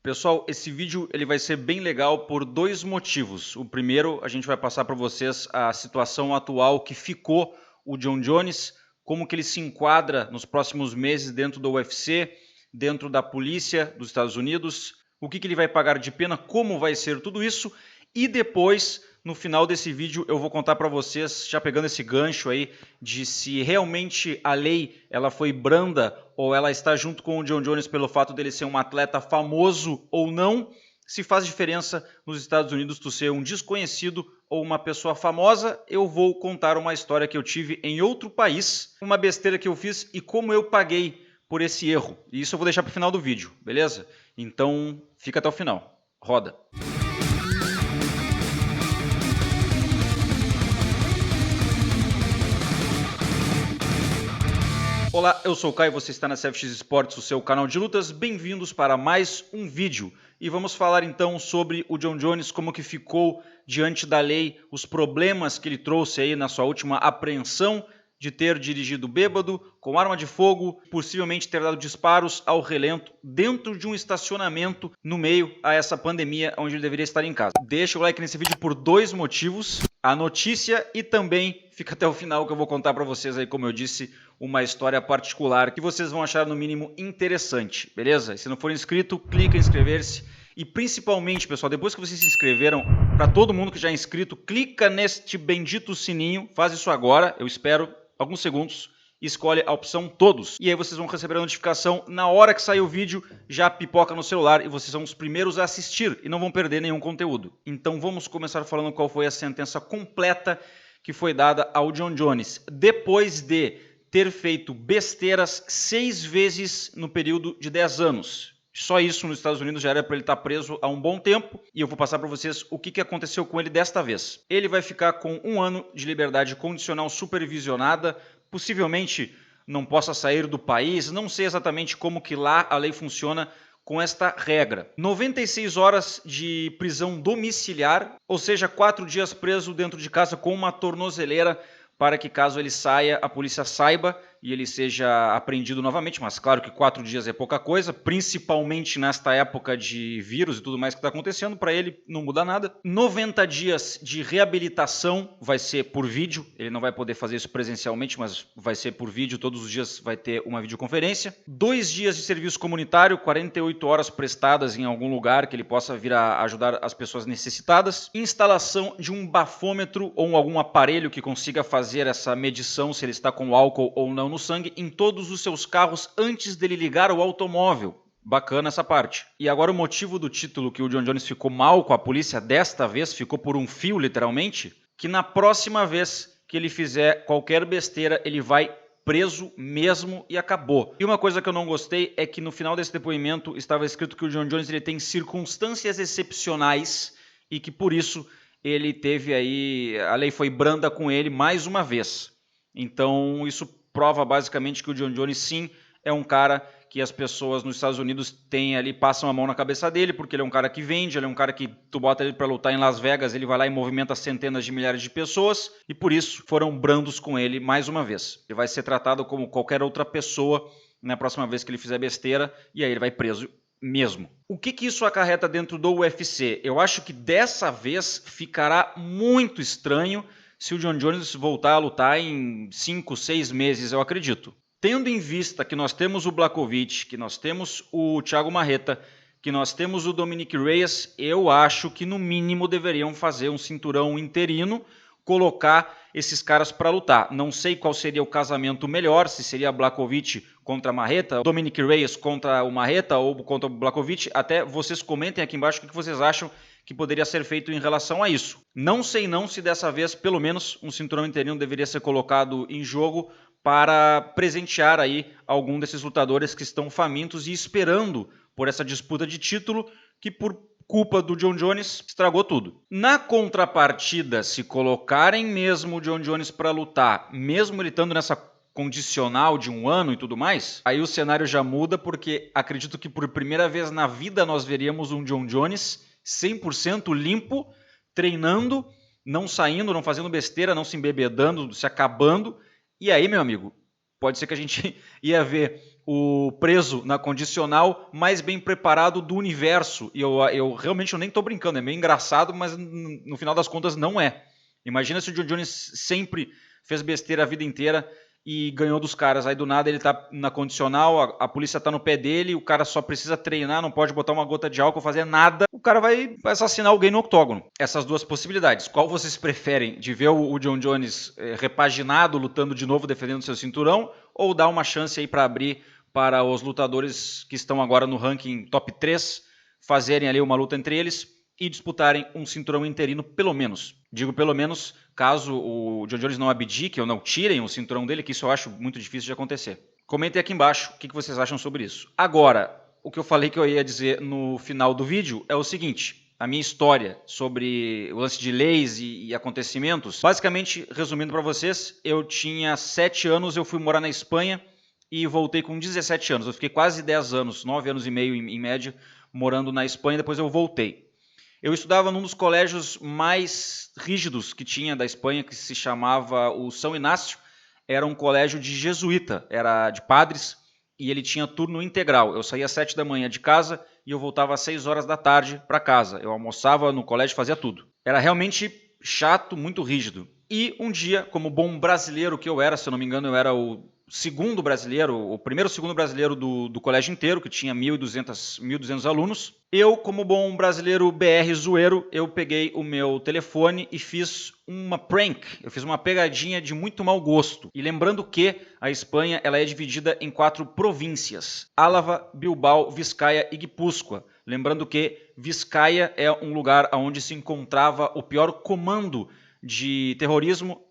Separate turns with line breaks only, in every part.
Pessoal, esse vídeo ele vai ser bem legal por dois motivos. O primeiro, a gente vai passar para vocês a situação atual que ficou o Jon Jones, como que ele se enquadra nos próximos meses dentro do UFC, dentro da polícia dos Estados Unidos, o que ele vai pagar de pena, como vai ser tudo isso. E depois, no final desse vídeo, eu vou contar para vocês, já pegando esse gancho aí, de se realmente a lei ela foi branda ou ela está junto com o Jon Jones pelo fato dele ser um atleta famoso ou não, se faz diferença nos Estados Unidos tu ser um desconhecido ou uma pessoa famosa. Eu vou contar uma história que eu tive em outro país, uma besteira que eu fiz e como eu paguei por esse erro. E isso eu vou deixar para o final do vídeo, beleza? Então fica até o final. Roda! Olá, eu sou o Caio e você está na CFX Esportes, o seu canal de lutas. Bem-vindos para mais um vídeo. E vamos falar então sobre o Jon Jones, como que ficou diante da lei, os problemas que ele trouxe aí na sua última apreensão de ter dirigido bêbado, com arma de fogo, possivelmente ter dado disparos ao relento dentro de um estacionamento no meio a essa pandemia onde ele deveria estar em casa. Deixa o like nesse vídeo por dois motivos, a notícia e também fica até o final que eu vou contar para vocês aí, como eu disse, uma história particular que vocês vão achar no mínimo interessante, beleza? E se não for inscrito, clica em inscrever-se. E principalmente, pessoal, depois que vocês se inscreveram, para todo mundo que já é inscrito, clica neste bendito sininho, faz isso agora, eu espero alguns segundos, e escolhe a opção todos. E aí vocês vão receber a notificação na hora que sair o vídeo, já pipoca no celular e vocês são os primeiros a assistir e não vão perder nenhum conteúdo. Então vamos começar falando qual foi a sentença completa que foi dada ao Jon Jones, depois de ter feito besteiras 6 vezes no período de 10 anos. Só isso nos Estados Unidos já era para ele estar preso há um bom tempo. E eu vou passar para vocês o que aconteceu com ele desta vez. Ele vai ficar com 1 ano de liberdade condicional supervisionada. Possivelmente não possa sair do país. Não sei exatamente como que lá a lei funciona com esta regra. 96 horas de prisão domiciliar, ou seja, 4 dias preso dentro de casa com uma tornozeleira, para que caso ele saia, a polícia saiba e ele seja apreendido novamente. Mas claro que 4 dias é pouca coisa, principalmente nesta época de vírus e tudo mais que está acontecendo, para ele não muda nada. 90 dias de reabilitação vai ser por vídeo, ele não vai poder fazer isso presencialmente, mas vai ser por vídeo, todos os dias vai ter uma videoconferência. 2 dias de serviço comunitário, 48 horas prestadas em algum lugar que ele possa vir a ajudar as pessoas necessitadas. Instalação de um bafômetro ou algum aparelho que consiga fazer essa medição se ele está com álcool ou não no sangue em todos os seus carros antes dele ligar o automóvel. Bacana essa parte. E agora o motivo do título que o Jon Jones ficou mal com a polícia desta vez, ficou por um fio literalmente, que na próxima vez que ele fizer qualquer besteira ele vai preso mesmo e acabou. E uma coisa que eu não gostei é que no final desse depoimento estava escrito que o Jon Jones ele tem circunstâncias excepcionais e que por isso ele teve aí, a lei foi branda com ele mais uma vez. Então isso prova basicamente que o Jon Jones sim é um cara que as pessoas nos Estados Unidos têm ali, passam a mão na cabeça dele, porque ele é um cara que vende, ele é um cara que tu bota ele para lutar em Las Vegas, ele vai lá e movimenta centenas de milhares de pessoas, e por isso foram brandos com ele mais uma vez. Ele vai ser tratado como qualquer outra pessoa na próxima vez que ele fizer besteira, e aí ele vai preso mesmo. O que isso acarreta dentro do UFC? Eu acho que dessa vez ficará muito estranho se o Jon Jones voltar a lutar em 5, 6 meses, eu acredito. Tendo em vista que nós temos o Blachowicz, que nós temos o Thiago Marreta, que nós temos o Dominick Reyes, eu acho que no mínimo deveriam fazer um cinturão interino, colocar esses caras para lutar. Não sei qual seria o casamento melhor, se seria Blachowicz contra Marreta, Dominick Reyes contra o Marreta ou contra o Blachowicz. Até vocês comentem aqui embaixo o que vocês acham que poderia ser feito em relação a isso. Não sei não se dessa vez, pelo menos, um cinturão interino deveria ser colocado em jogo para presentear aí algum desses lutadores que estão famintos e esperando por essa disputa de título, que por culpa do Jon Jones estragou tudo. Na contrapartida, se colocarem mesmo o Jon Jones para lutar, mesmo ele estando nessa condicional de 1 ano e tudo mais, aí o cenário já muda, porque acredito que por primeira vez na vida nós veríamos um Jon Jones 100% limpo, treinando, não saindo, não fazendo besteira, não se embebedando, se acabando. E aí, meu amigo, pode ser que a gente ia ver o preso na condicional mais bem preparado do universo. E eu realmente nem tô brincando, é meio engraçado, mas no final das contas não é. Imagina se o John Jones sempre fez besteira a vida inteira e ganhou dos caras. Aí do nada ele tá na condicional, a polícia tá no pé dele, o cara só precisa treinar, não pode botar uma gota de álcool, fazer nada. O cara vai assassinar alguém no octógono. Essas duas possibilidades. Qual vocês preferem? De ver o John Jones repaginado, lutando de novo, defendendo seu cinturão? Ou dar uma chance aí para abrir para os lutadores que estão agora no ranking top 3, fazerem ali uma luta entre eles e disputarem um cinturão interino pelo menos. Digo pelo menos caso o John Jones não abdique ou não tirem o cinturão dele, que isso eu acho muito difícil de acontecer. Comentem aqui embaixo o que vocês acham sobre isso. Agora, o que eu falei que eu ia dizer no final do vídeo é o seguinte: a minha história sobre o lance de leis e acontecimentos. Basicamente, resumindo para vocês, eu tinha 7 anos, eu fui morar na Espanha e voltei com 17 anos. Eu fiquei quase 10 anos, 9 anos e meio em média, morando na Espanha, depois eu voltei. Eu estudava num dos colégios mais rígidos que tinha da Espanha, que se chamava o São Inácio. Era um colégio de jesuíta, era de padres, e ele tinha turno integral. Eu saía às 7 da manhã de casa e eu voltava às 6 horas da tarde para casa. Eu almoçava no colégio, fazia tudo. Era realmente chato, muito rígido. E um dia, como bom brasileiro que eu era, se eu não me engano, eu era o segundo brasileiro, o primeiro ou segundo brasileiro do colégio inteiro, que tinha 1.200 alunos. Eu, como bom brasileiro BR zoeiro, eu peguei o meu telefone e fiz uma prank, eu fiz uma pegadinha de muito mau gosto. E lembrando que a Espanha ela é dividida em 4 províncias: Álava, Bilbao, Vizcaya e Guipúzcoa. Lembrando que Vizcaya é um lugar onde se encontrava o pior comando de terrorismo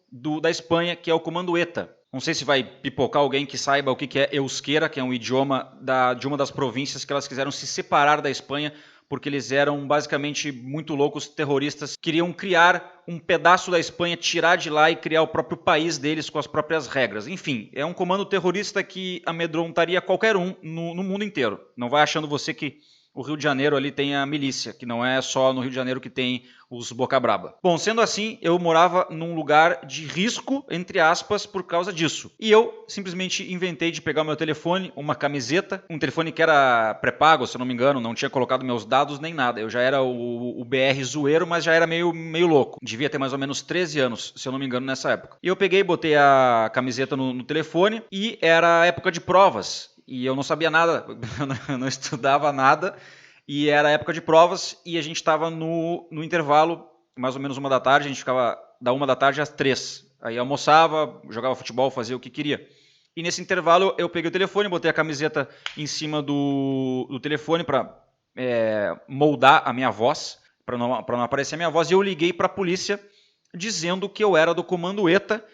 da Espanha, que é o Comando ETA. Não sei se vai pipocar alguém que saiba o que é euskera, que é um idioma de uma das províncias que elas quiseram se separar da Espanha, porque eles eram basicamente muito loucos, terroristas, queriam criar um pedaço da Espanha, tirar de lá e criar o próprio país deles com as próprias regras. Enfim, é um comando terrorista que amedrontaria qualquer um no mundo inteiro. Não vai achando você que o Rio de Janeiro ali tem a milícia, que não é só no Rio de Janeiro que tem os boca braba. Bom, sendo assim, eu morava num lugar de risco, entre aspas, por causa disso. E eu simplesmente inventei de pegar o meu telefone, uma camiseta, um telefone que era pré-pago, se eu não me engano, não tinha colocado meus dados nem nada. Eu já era o BR zoeiro, mas já era meio louco. Devia ter mais ou menos 13 anos, se eu não me engano, nessa época. E eu peguei, botei a camiseta no telefone e era época de provas. E eu não sabia nada, eu não estudava nada, e era época de provas, e a gente estava no intervalo, mais ou menos 1 da tarde, a gente ficava da 1 da tarde às 3. Aí almoçava, jogava futebol, fazia o que queria. E nesse intervalo eu peguei o telefone, botei a camiseta em cima do telefone para moldar a minha voz, para não aparecer a minha voz, e eu liguei para a polícia dizendo que eu era do Comando ETA,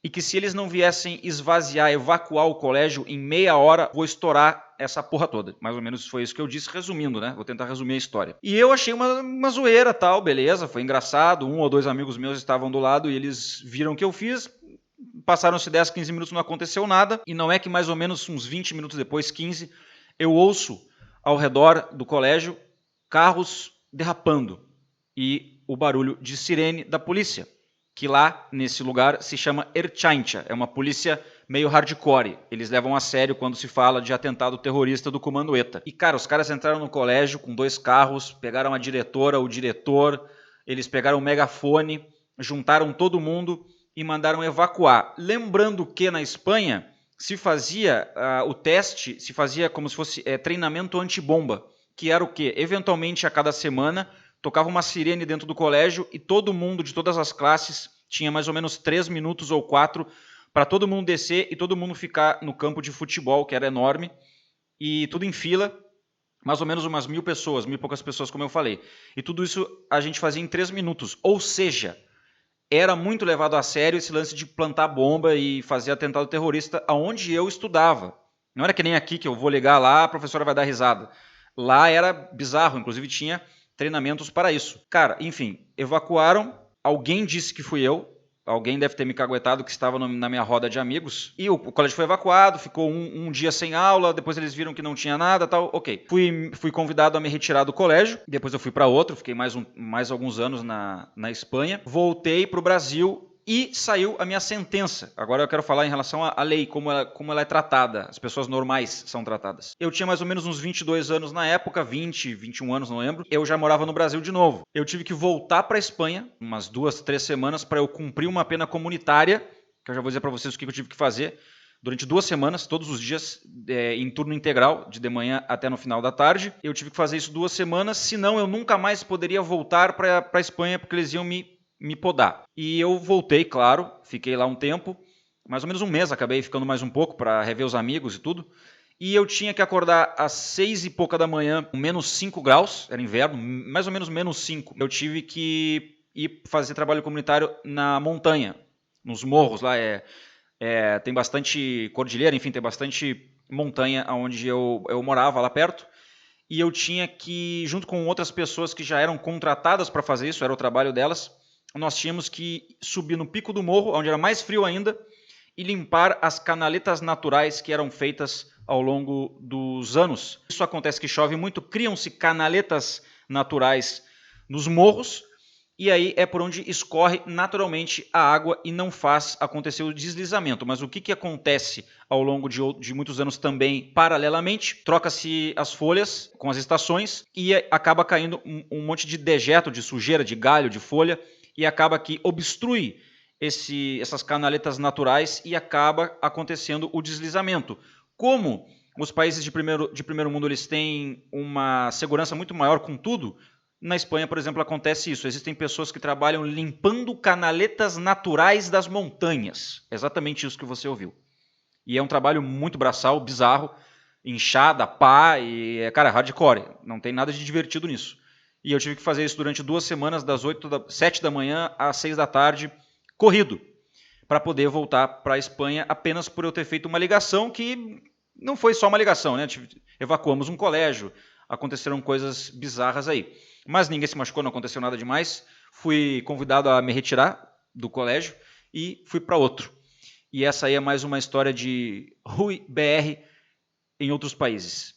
e que se eles não viessem esvaziar, evacuar o colégio em meia hora, vou estourar essa porra toda. Mais ou menos foi isso que eu disse, resumindo, né? Vou tentar resumir a história. E eu achei uma zoeira, tal, beleza, foi engraçado. 1 ou 2 amigos meus estavam do lado e eles viram o que eu fiz. Passaram-se 10, 15 minutos, não aconteceu nada. E não é que mais ou menos uns 20 minutos depois, 15, eu ouço ao redor do colégio carros derrapando e o barulho de sirene da polícia, que lá, nesse lugar, se chama Ertzaintza. É uma polícia meio hardcore. Eles levam a sério quando se fala de atentado terrorista do Comando ETA. E, cara, os caras entraram no colégio com 2 carros, pegaram a diretora, o diretor, eles pegaram o megafone, juntaram todo mundo e mandaram evacuar. Lembrando que na Espanha se fazia o teste, se fazia como se fosse treinamento antibomba, que era o quê? Eventualmente, a cada semana, tocava uma sirene dentro do colégio e todo mundo de todas as classes tinha mais ou menos 3 minutos ou 4 para todo mundo descer e todo mundo ficar no campo de futebol, que era enorme, e tudo em fila, mais ou menos umas 1.000 pessoas, 1.000 e poucas pessoas, como eu falei. E tudo isso a gente fazia em 3 minutos, ou seja, era muito levado a sério esse lance de plantar bomba e fazer atentado terrorista aonde eu estudava. Não era que nem aqui que eu vou ligar lá, a professora vai dar risada. Lá era bizarro, inclusive tinha treinamentos para isso. Cara, enfim, evacuaram, alguém disse que fui eu, alguém deve ter me caguetado que estava na minha roda de amigos, e o colégio foi evacuado, ficou um dia sem aula, depois eles viram que não tinha nada, tal, ok. Fui convidado a me retirar do colégio, depois eu fui para outro, fiquei mais alguns anos na Espanha, voltei para o Brasil e saiu a minha sentença. Agora eu quero falar em relação à lei, como ela é tratada, as pessoas normais são tratadas. Eu tinha mais ou menos uns 22 anos na época, 20, 21 anos, não lembro. Eu já morava no Brasil de novo. Eu tive que voltar para a Espanha, umas 2, 3 semanas, para eu cumprir uma pena comunitária, que eu já vou dizer para vocês o que eu tive que fazer. Durante 2 semanas, todos os dias, em turno integral, de manhã até no final da tarde. Eu tive que fazer isso 2 semanas, senão eu nunca mais poderia voltar para a Espanha, porque eles iam me podar. E eu voltei, claro, fiquei lá um tempo, mais ou menos um mês, acabei ficando mais um pouco para rever os amigos e tudo. E eu tinha que acordar às 6 e pouca da manhã, com menos 5 graus, era inverno, mais ou menos menos 5. Eu tive que ir fazer trabalho comunitário na montanha, nos morros lá, tem bastante cordilheira, enfim, tem bastante montanha onde eu morava lá perto. E eu tinha que, junto com outras pessoas que já eram contratadas para fazer isso, era o trabalho delas, nós tínhamos que subir no pico do morro, onde era mais frio ainda, e limpar as canaletas naturais que eram feitas ao longo dos anos. Isso acontece que chove muito, criam-se canaletas naturais nos morros, e aí é por onde escorre naturalmente a água e não faz acontecer o deslizamento. Mas o que acontece ao longo de muitos anos também, paralelamente? Troca-se as folhas com as estações e acaba caindo um monte de dejeto, de sujeira, de galho, de folha, e acaba que obstrui essas canaletas naturais e acaba acontecendo o deslizamento. Como os países de primeiro mundo eles têm uma segurança muito maior com tudo, na Espanha, por exemplo, acontece isso. Existem pessoas que trabalham limpando canaletas naturais das montanhas. Exatamente isso que você ouviu. E é um trabalho muito braçal, bizarro, enxada, pá, e cara, hardcore. Não tem nada de divertido nisso. E eu tive que fazer isso durante 2 semanas, das 7 da manhã às 6 da tarde, corrido, para poder voltar para a Espanha apenas por eu ter feito uma ligação que não foi só uma ligação, né? Evacuamos um colégio, aconteceram coisas bizarras aí. Mas ninguém se machucou, não aconteceu nada demais. Fui convidado a me retirar do colégio e fui para outro. E essa aí é mais uma história de Rui BR em outros países.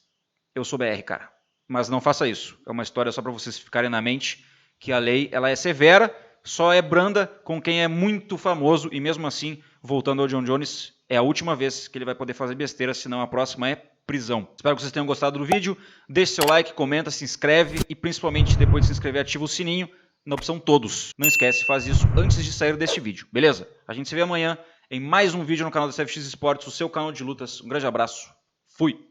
Eu sou BR, cara. Mas não faça isso. É uma história só para vocês ficarem na mente que a lei ela é severa, só é branda com quem é muito famoso. E mesmo assim, voltando ao Jon Jones, é a última vez que ele vai poder fazer besteira, senão a próxima é prisão. Espero que vocês tenham gostado do vídeo. Deixe seu like, comenta, se inscreve e principalmente depois de se inscrever ativa o sininho na opção todos. Não esquece, faz isso antes de sair deste vídeo, beleza? A gente se vê amanhã em mais um vídeo no canal da CFX Esportes, o seu canal de lutas. Um grande abraço, fui!